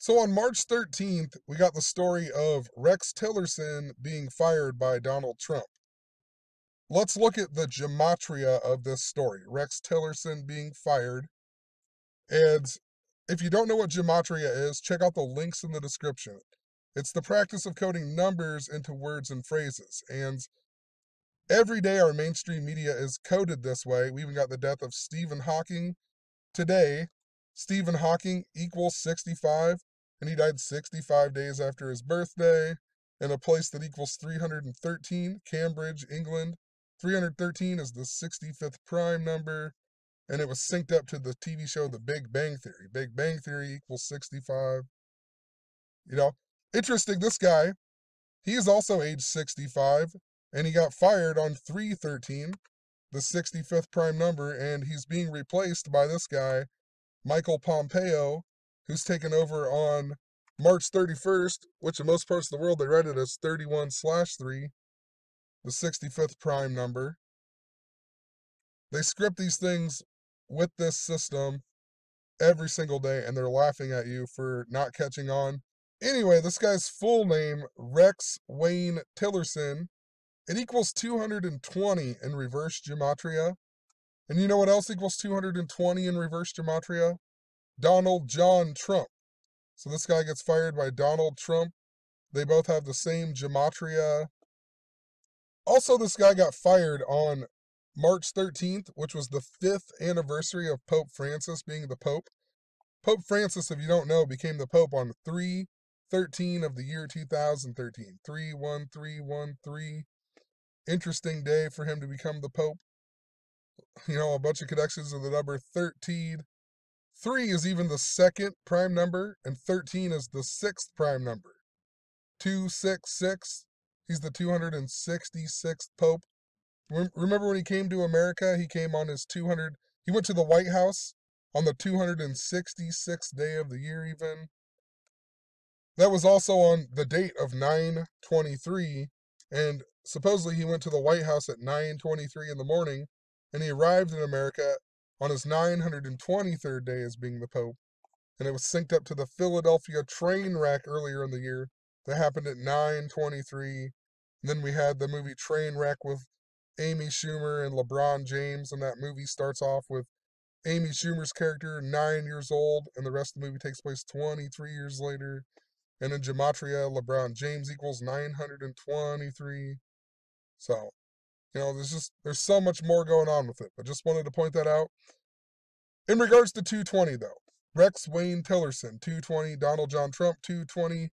So on March 13th, we got the story of Rex Tillerson being fired by Donald Trump. Let's look at the gematria of this story. Rex Tillerson being fired. And if you don't know what gematria is, check out the links in the description. It's the practice of coding numbers into words and phrases. And every day our mainstream media is coded this way. We even got the death of Stephen Hawking today. Stephen Hawking equals 65, and he died 65 days after his birthday in a place that equals 313, Cambridge, England. 313 is the 65th prime number, and it was synced up to the TV show The Big Bang Theory. Big Bang Theory equals 65. You know, interesting, this guy, he is also age 65, and he got fired on 313, the 65th prime number, and he's being replaced by this guy, Michael Pompeo, who's taken over on March 31st, which in most parts of the world they write it as 31/3, the 65th prime number. They script these things with this system every single day, and they're laughing at you for not catching on. Anyway, this guy's full name, Rex Wayne Tillerson, it equals 220 in reverse gematria. And you know what else equals 220 in reverse gematria? Donald John Trump. So this guy gets fired by Donald Trump. They both have the same gematria. Also, this guy got fired on March 13th, which was the 5th anniversary of Pope Francis being the Pope. Pope Francis, if you don't know, became the Pope on 3/13 of the year 2013. 3/1313. Interesting day for him to become the Pope. You know, a bunch of connections to the number 13. 3 is even the second prime number, and 13 is the sixth prime number. 266, he's the 266th Pope. Remember when he came to America, he came on his he went to the White House on the 266th day of the year even. That was also on the date of 9/23, and supposedly he went to the White House at 9:23 in the morning, and he arrived in America on his 923rd day as being the Pope, and it was synced up to the Philadelphia train wreck earlier in the year that happened at 9:23. And then we had the movie Trainwreck with Amy Schumer and LeBron James, and that movie starts off with Amy Schumer's character 9 years old, and the rest of the movie takes place 23 years later. And in Gematria, LeBron James equals 923. So, there's so much more going on with it, but just wanted to point that out. In regards to 220, though, Rex Wayne Tillerson, 220, Donald John Trump, 220.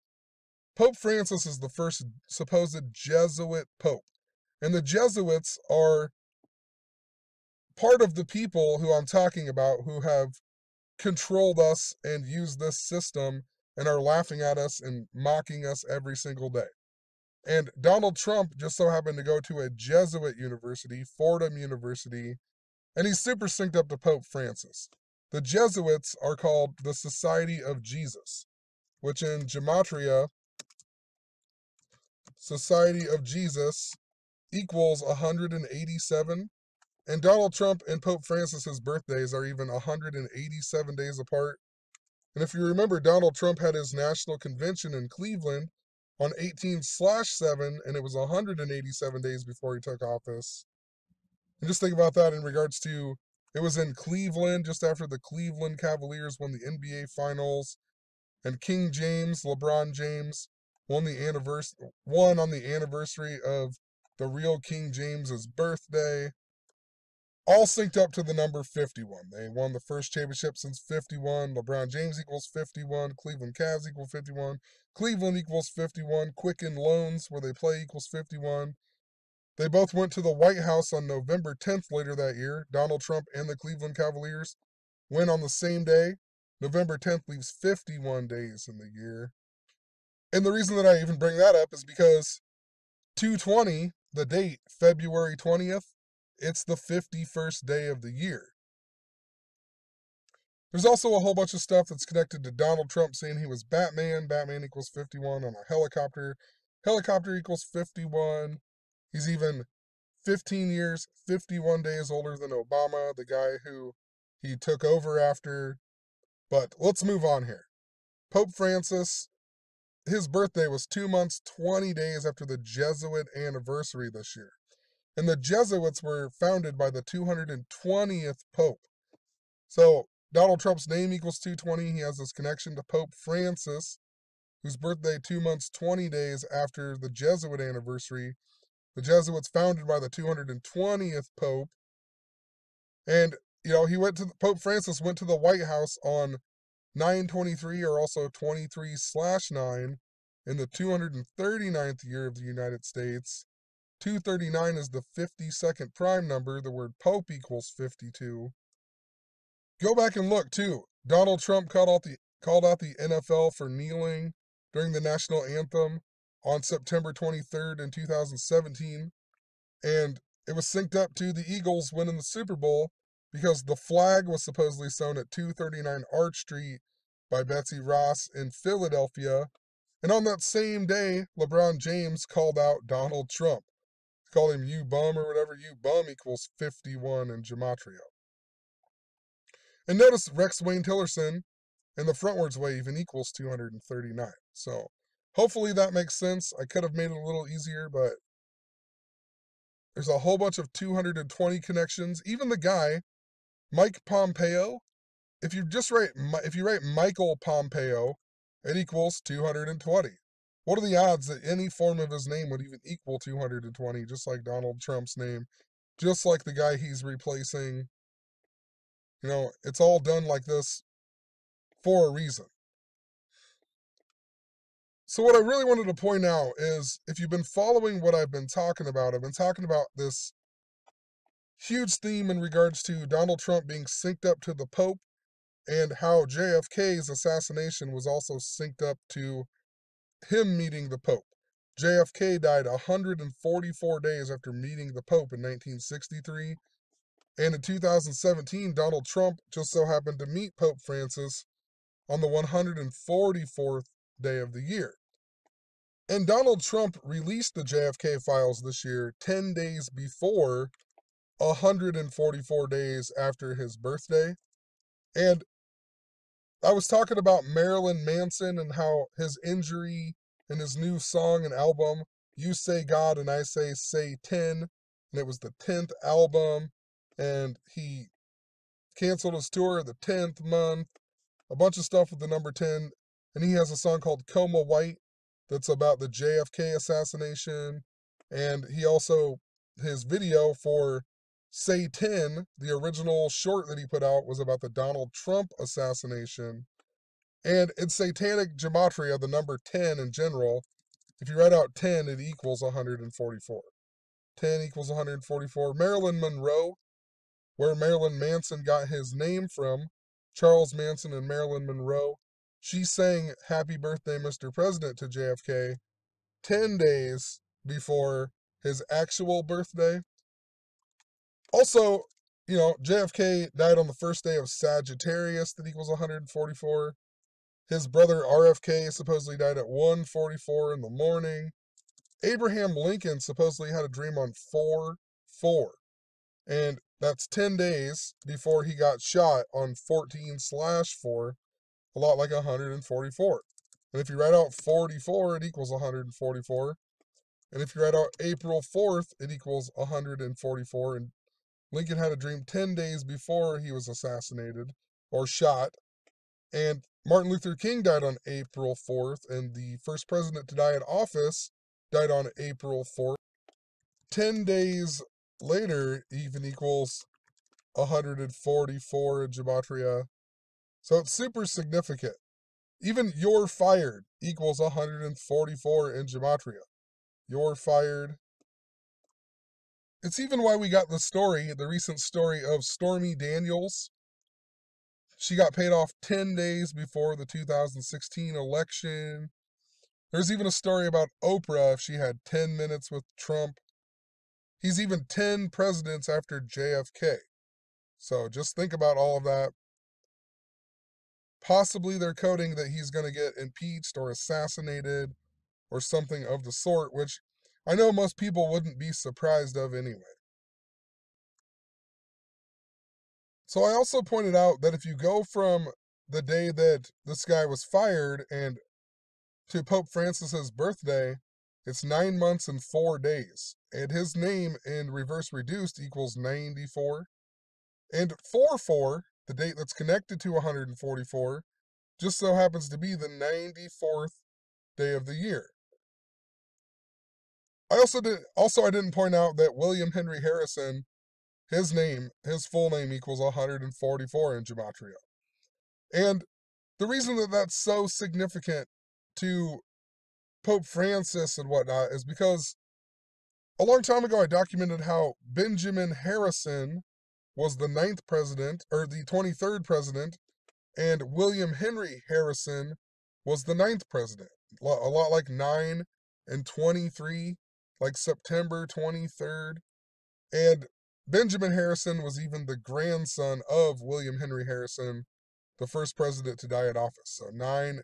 Pope Francis is the first supposed Jesuit pope, and the Jesuits are part of the people who I'm talking about who have controlled us and used this system and are laughing at us and mocking us every single day. And Donald Trump just so happened to go to a Jesuit university, Fordham University, and he's super synced up to Pope Francis. The Jesuits are called the Society of Jesus, which in Gematria, Society of Jesus equals 187. And Donald Trump and Pope Francis's birthdays are even 187 days apart. And if you remember, Donald Trump had his national convention in Cleveland on 18/7, and it was 187 days before he took office. And just think about that in regards to, it was in Cleveland just after the Cleveland Cavaliers won the NBA Finals, and King James, LeBron James, won on the anniversary of the real King James's birthday. All synced up to the number 51. They won the first championship since 51. LeBron James equals 51. Cleveland Cavs equals 51. Cleveland equals 51. Quicken Loans, where they play, equals 51. They both went to the White House on November 10th later that year. Donald Trump and the Cleveland Cavaliers went on the same day. November 10th leaves 51 days in the year. And the reason that I even bring that up is because 220, the date, February 20th, it's the 51st day of the year. There's also a whole bunch of stuff that's connected to Donald Trump saying he was Batman. Batman equals 51 on a helicopter. Helicopter equals 51. He's even 15 years, 51 days older than Obama, the guy who he took over after. But let's move on here. Pope Francis, his birthday was 2 months, 20 days after the Jesuit anniversary this year. And the Jesuits were founded by the 220th Pope. So Donald Trump's name equals 220. He has this connection to Pope Francis, whose birthday 2 months, 20 days after the Jesuit anniversary. The Jesuits founded by the 220th Pope. And, Pope Francis went to the White House on 923, or also 23/9, in the 239th year of the United States. 239 is the 52nd prime number. The word Pope equals 52. Go back and look, too. Donald Trump called out the NFL for kneeling during the national anthem on September 23rd in 2017. And it was synced up to the Eagles winning the Super Bowl because the flag was supposedly sewn at 239 Arch Street by Betsy Ross in Philadelphia. And on that same day, LeBron James called out Donald Trump. He called him "you bum" or whatever. "You bum" equals 51 in Gematria. And notice Rex Wayne Tillerson and the frontwards way even equals 239. So hopefully that makes sense. I could have made it a little easier, but there's a whole bunch of 220 connections. Even the guy, Mike Pompeo, if you write Michael Pompeo, it equals 220. What are the odds that any form of his name would even equal 220, just like Donald Trump's name, just like the guy he's replacing? It's all done like this for a reason. So what I really wanted to point out is, if you've been following what I've been talking about this huge theme in regards to Donald Trump being synced up to the Pope, and how JFK's assassination was also synced up to him meeting the Pope. JFK died 144 days after meeting the Pope in 1963, and in 2017, Donald Trump just so happened to meet Pope Francis on the 144th day of the year. And Donald Trump released the JFK files this year 10 days before, 144 days after his birthday. And I was talking about Marilyn Manson and how his injury in his new song and album, "You Say God and I Say 10, and it was the 10th album, and he canceled his tour the 10th month, a bunch of stuff with the number 10, and he has a song called Coma White that's about the JFK assassination, and he also, his video for Say 10, the original short that he put out, was about the Donald Trump assassination. And in satanic gematria, the number 10 in general, if you write out 10, it equals 144. 10 equals 144. Marilyn Monroe, where Marilyn Manson got his name from, Charles Manson and Marilyn Monroe, she sang "Happy Birthday, Mr. President" to JFK 10 days before his actual birthday. Also, JFK died on the first day of Sagittarius, that equals 144. His brother RFK supposedly died at 1:44 in the morning. Abraham Lincoln supposedly had a dream on 4/4. And that's 10 days before he got shot on 14/4, a lot like 144. And if you write out 44, it equals 144. And if you write out April 4th, it equals 144. And Lincoln had a dream 10 days before he was assassinated or shot. And Martin Luther King died on April 4th, and the first president to die in office died on April 4th. 10 days later even equals 144 in Gematria. So it's super significant. Even "you're fired" equals 144 in Gematria. You're fired. It's even why we got the recent story of Stormy Daniels. She got paid off 10 days before the 2016 election. There's even a story about Oprah, if she had 10 minutes with Trump. He's even 10 presidents after JFK. So just think about all of that. Possibly they're coding that he's going to get impeached or assassinated or something of the sort, which I know most people wouldn't be surprised of anyway. So I also pointed out that if you go from the day that this guy was fired, and to Pope Francis's birthday, it's 9 months and 4 days. And his name in reverse reduced equals 94. And 44, the date that's connected to 144, just so happens to be the 94th day of the year. I didn't point out that William Henry Harrison, his full name equals 144 in Gematria. And the reason that that's so significant to Pope Francis and whatnot is because a long time ago I documented how Benjamin Harrison was the 9th president, or the 23rd president, and William Henry Harrison was the 9th president. A lot like 9 and 23, like September 23rd. And Benjamin Harrison was even the grandson of William Henry Harrison, the first president to die in office. So 9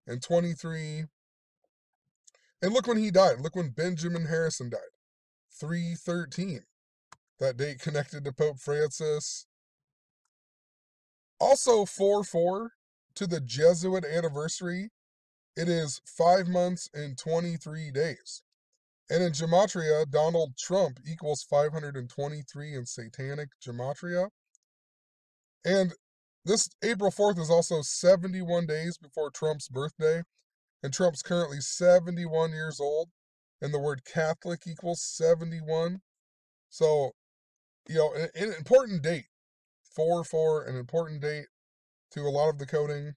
and 23. And look when he died. Look when Benjamin Harrison died. 313. That date connected to Pope Francis. Also 4-4 to the Jesuit anniversary. It is 5 months and 23 days. And in Gematria, Donald Trump equals 523 in Satanic Gematria. And this April 4th is also 71 days before Trump's birthday. And Trump's currently 71 years old. And the word Catholic equals 71. So, an important date. 4-4, an important date to a lot of the coding.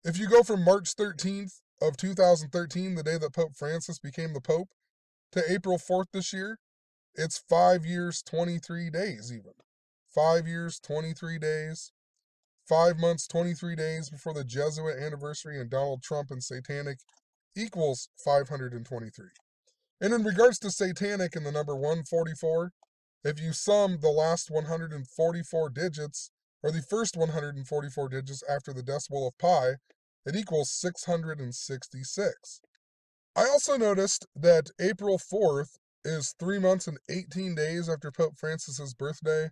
If you go from March 13th of 2013, the day that Pope Francis became the Pope, to April 4th this year, it's 5 years, 23 days even. 5 years, 23 days. 5 months, 23 days before the Jesuit anniversary, and Donald Trump and Satanic equals 523. And in regards to Satanic and the number 144, if you sum the last 144 digits, or the first 144 digits after the decimal of pi, it equals 666. I also noticed that April 4th is 3 months and 18 days after Pope Francis's birthday.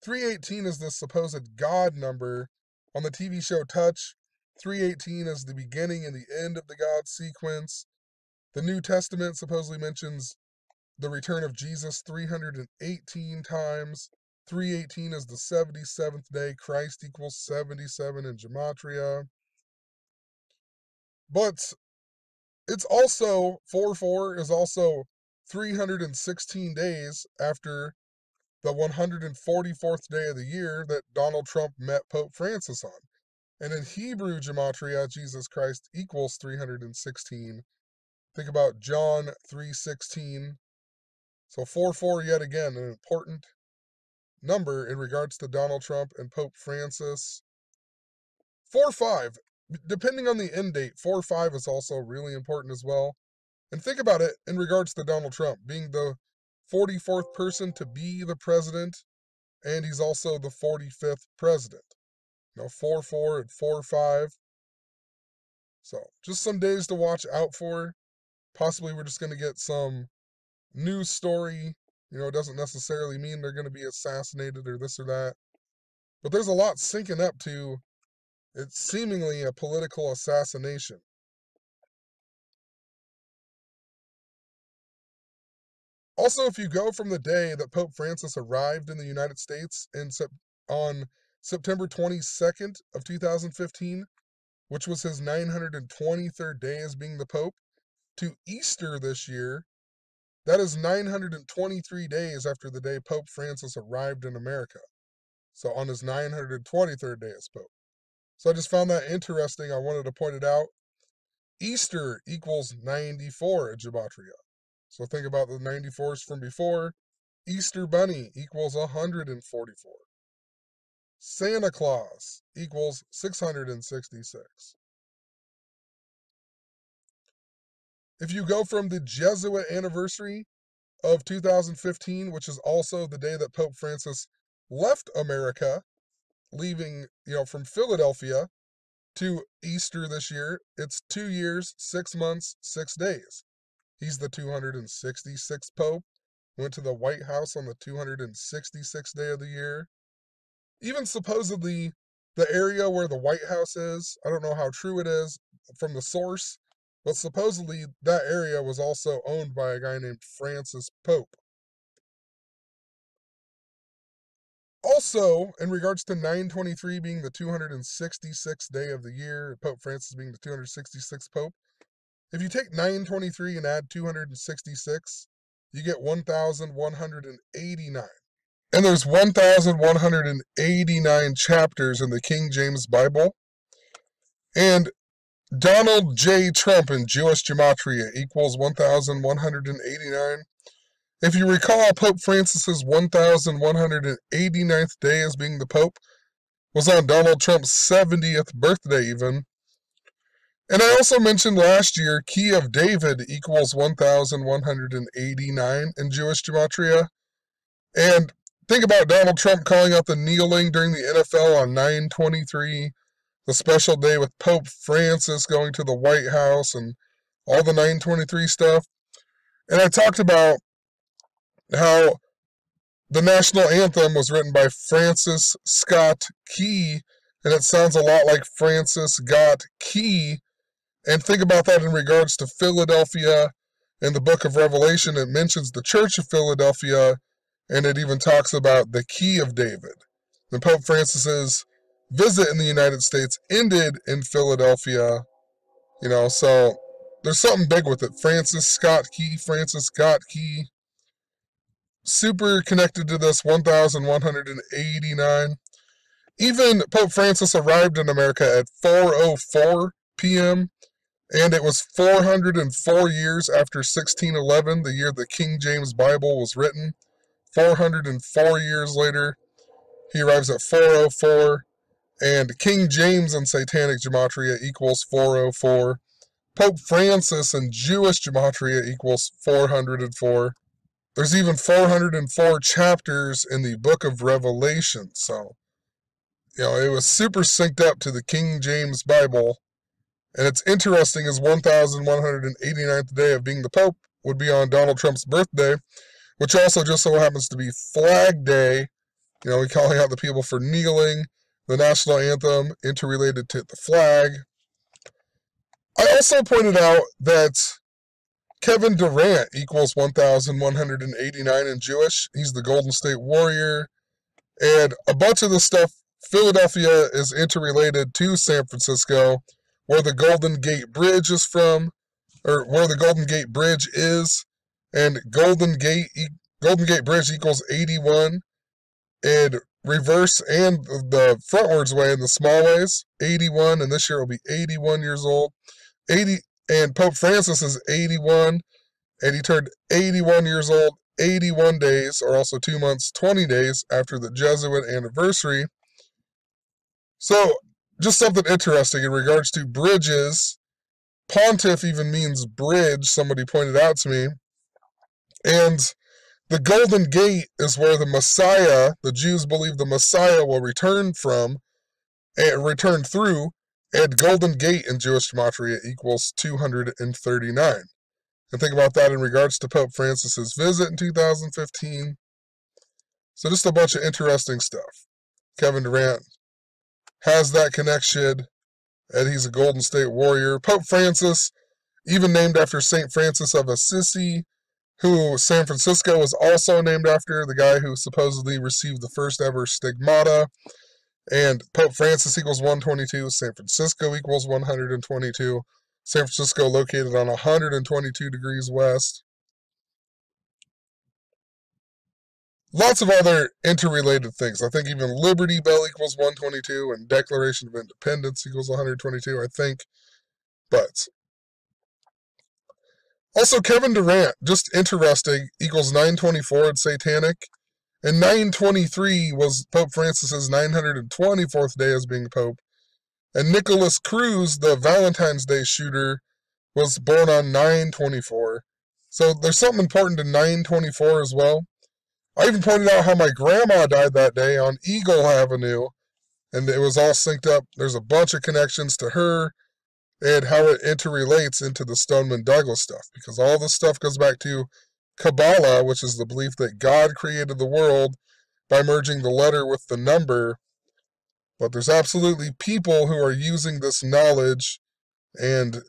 318 is the supposed God number on the TV show Touch. 318 is the beginning and the end of the God sequence. The New Testament supposedly mentions the return of Jesus 318 times. 318 is the 77th day. Christ equals 77 in Gematria. But it's also, 4-4 is also 316 days after the 144th day of the year that Donald Trump met Pope Francis on. And in Hebrew Gematria, Jesus Christ equals 316. Think about John 3:16. So 4-4 yet again, an important number in regards to Donald Trump and Pope Francis. 4-5, depending on the end date, 4-5 is also really important as well. And think about it in regards to Donald Trump being the 44th person to be the president, and he's also the 45th president. 4-4 and 4-5. So just some days to watch out for. Possibly we're just going to get some news story. It doesn't necessarily mean they're going to be assassinated or this or that. But there's a lot syncing up to it's seemingly a political assassination. Also, if you go from the day that Pope Francis arrived in the United States on September 22nd of 2015, which was his 923rd day as being the Pope, to Easter this year, that is 923 days after the day Pope Francis arrived in America. So on his 923rd day as Pope. So I just found that interesting. I wanted to point it out. Easter equals 94 at Gematria. So think about the 94s from before. Easter Bunny equals 144. Santa Claus equals 666. If you go from the Jesuit anniversary of 2015, which is also the day that Pope Francis left America, leaving, from Philadelphia, to Easter this year, it's 2 years, 6 months, 6 days. He's the 266th Pope, went to the White House on the 266th day of the year. Even supposedly the area where the White House is, I don't know how true it is from the source, but supposedly that area was also owned by a guy named Francis Pope. Also, in regards to 923 being the 266th day of the year, Pope Francis being the 266th Pope, if you take 923 and add 266, you get 1,189. And there's 1,189 chapters in the King James Bible. And Donald J. Trump in Jewish Gematria equals 1,189. If you recall, Pope Francis's 1,189th day as being the Pope was on Donald Trump's 70th birthday even. And I also mentioned last year, Key of David equals 1,189 in Jewish Gematria. And think about Donald Trump calling out the kneeling during the NFL on 9/23, the special day with Pope Francis going to the White House and all the 9/23 stuff. And I talked about how the national anthem was written by Francis Scott Key, and it sounds a lot like Francis got key. And think about that in regards to Philadelphia. In the book of Revelation, it mentions the Church of Philadelphia, and it even talks about the Key of David. And Pope Francis's visit in the United States ended in Philadelphia, so there's something big with it. Francis Scott Key, Francis got key. Super connected to this 1,189. Even Pope Francis arrived in America at 4:04 p.m., and it was 404 years after 1611, the year the King James Bible was written. 404 years later, he arrives at 4:04, and King James in Satanic Gematria equals 4:04. Pope Francis in Jewish Gematria equals 404. There's even 404 chapters in the book of Revelation, so, it was super synced up to the King James Bible. And it's interesting, his 1,189th day of being the Pope would be on Donald Trump's birthday, which also just so happens to be Flag Day. We calling out the people for kneeling, the national anthem interrelated to the flag. I also pointed out that Kevin Durant equals 1,189 in Jewish. He's the Golden State Warrior. And a bunch of the stuff, Philadelphia is interrelated to San Francisco, where the Golden Gate Bridge is from, or where the Golden Gate Bridge is. And Golden Gate Bridge equals 81 in reverse and the frontwards way in the small ways. 81, and this year will be 81 years old. And Pope Francis is 81, and he turned 81 years old 81 days, or also 2 months, 20 days after the Jesuit anniversary. So, just something interesting in regards to bridges. Pontiff even means bridge, somebody pointed out to me. And the Golden Gate is where the Messiah, the Jews believe the Messiah will return from, and return through, and Golden Gate in Jewish Gematria equals 239. And think about that in regards to Pope Francis's visit in 2015. So just a bunch of interesting stuff. Kevin Durant has that connection, and he's a Golden State Warrior. Pope Francis, even named after St. Francis of Assisi, who San Francisco is also named after, the guy who supposedly received the first ever stigmata. And Pope Francis equals 122, San Francisco equals 122. San Francisco located on 122 degrees west. Lots of other interrelated things. I think even Liberty Bell equals 122 and Declaration of Independence equals 122, I think. But also Kevin Durant, just interesting, equals 924 in Satanic. And 923 was Pope Francis's 924th day as being Pope. And Nicholas Cruz, the Valentine's Day shooter, was born on 924. So there's something important to 924 as well. I even pointed out how my grandma died that day on Eagle Avenue, and it was all synced up. There's a bunch of connections to her and how it interrelates into the Stoneman Douglas stuff, because all this stuff goes back to Cabala, which is the belief that God created the world by merging the letter with the number But there's absolutely people who are using this knowledge and,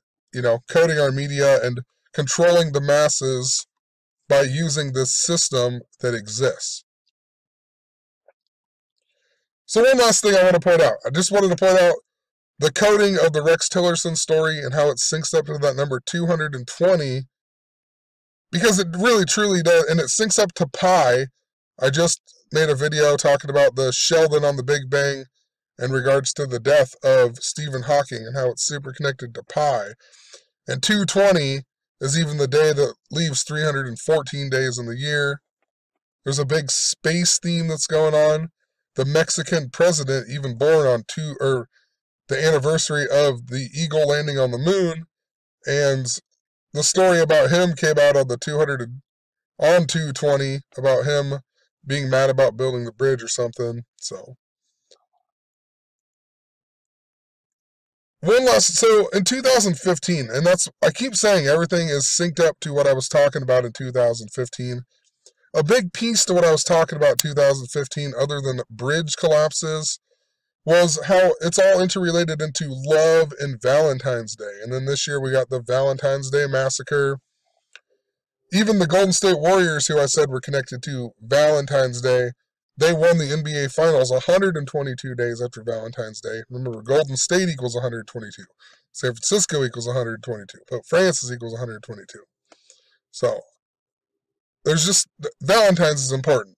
coding our media and controlling the masses by using this system that exists. So one last thing I want to point out. I just wanted to point out the coding of the Rex Tillerson story and how it syncs up to that number 220, because it really truly does, and it syncs up to pi. I just made a video talking about the Sheldon on the Big Bang in regards to the death of Stephen Hawking and how it's super connected to pi. And 220 is even the day that leaves 314 days in the year. There's a big space theme that's going on. The Mexican president even born on the anniversary of the Eagle landing on the moon, and the story about him came out on 220 about him being mad about building the bridge or something. So so in 2015, and I keep saying everything is synced up to what I was talking about in 2015. A big piece to what I was talking about 2015, other than bridge collapses, was how it's all interrelated into love and Valentine's Day. And then this year we got the Valentine's Day massacre. Even the Golden State Warriors, who I said were connected to Valentine's Day, they won the NBA Finals 122 days after Valentine's Day. Remember, Golden State equals 122. San Francisco equals 122. Pope Francis equals 122. So, Valentine's is important.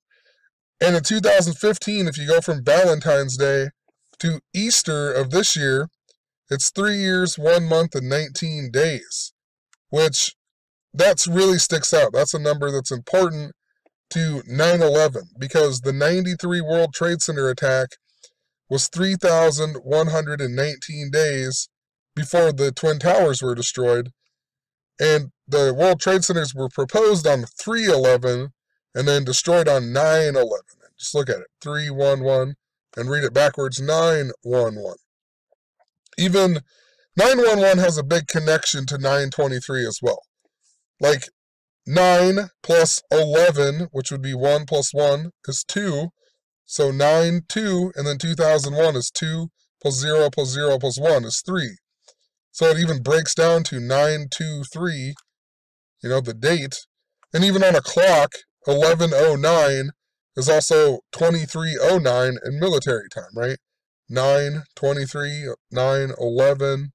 And in 2015, if you go from Valentine's Day to Easter of this year, it's 3 years, 1 month, and 19 days, which that's really sticks out. That's a number that's important to 9/11, because the 93 World Trade Center attack was 3,119 days before the Twin Towers were destroyed, and the World Trade Centers were proposed on 3/11 and then destroyed on 9/11. Just look at it, 311, and read it backwards, 911. Even 911 has a big connection to 923 as well. Like 9 plus 11, which would be 1 plus 1, is 2. So 9, 2, and then 2001 is 2 plus 0 plus 0 plus 1 is 3. So it even breaks down to 923, the date. And even on a clock, 1109 is also 2309 in military time, right? 9, 23, 9, 11.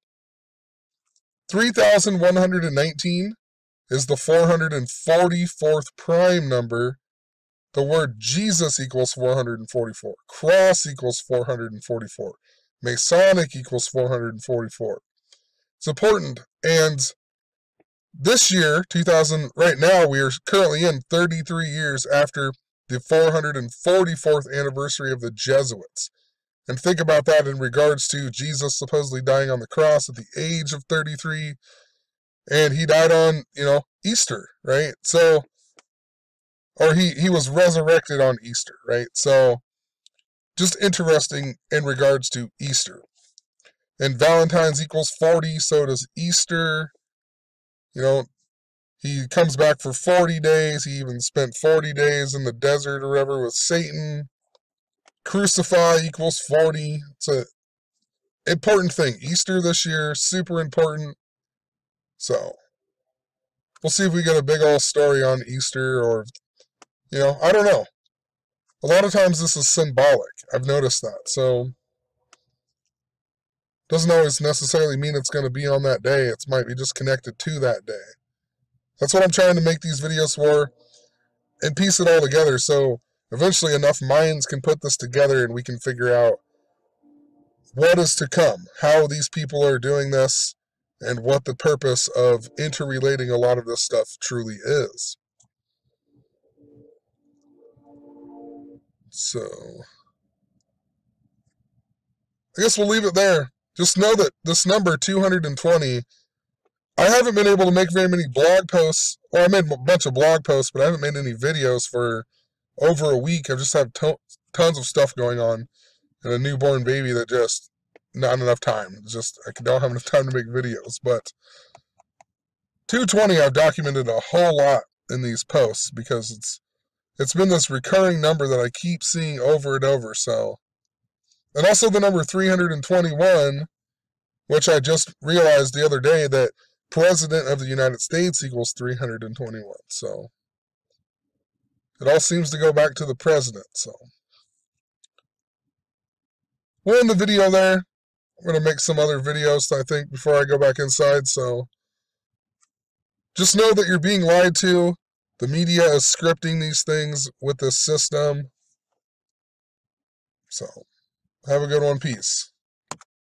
3,119 is the 444th prime number. The word Jesus equals 444. Cross equals 444. Masonic equals 444. It's important. And this year, right now, we are currently in 33 years after the 444th anniversary of the Jesuits. And think about that in regards to Jesus supposedly dying on the cross at the age of 33. And he died on, Easter, right? So, or he was resurrected on Easter, right? So, just interesting in regards to Easter. And Valentine's equals 40, so does Easter. He comes back for 40 days. He even spent 40 days in the desert or whatever with Satan. Crucify equals 40. It's an important thing. Easter this year, super important. So, we'll see if we get a big old story on Easter, or, I don't know. A lot of times this is symbolic. I've noticed that. So, doesn't always necessarily mean it's going to be on that day. It might be just connected to that day. That's what I'm trying to make these videos for, and piece it all together so eventually enough minds can put this together and we can figure out what is to come, how these people are doing this, and what the purpose of interrelating a lot of this stuff truly is. So, I guess we'll leave it there. Just know that this number, 220, I haven't been able to make very many blog posts. Well, I made a bunch of blog posts, but I haven't made any videos for over a week. I've just had tons of stuff going on, and a newborn baby that just not enough time. I don't have enough time to make videos. But 220, I've documented a whole lot in these posts because it's been this recurring number that I keep seeing over and over. So And also the number 321, which I just realized the other day that President of the United States equals 321. So it all seems to go back to the president. So we'll end the video there. I'm going to make some other videos, I think, before I go back inside. So just know that you're being lied to. The media is scripting these things with this system. So have a good one. Peace.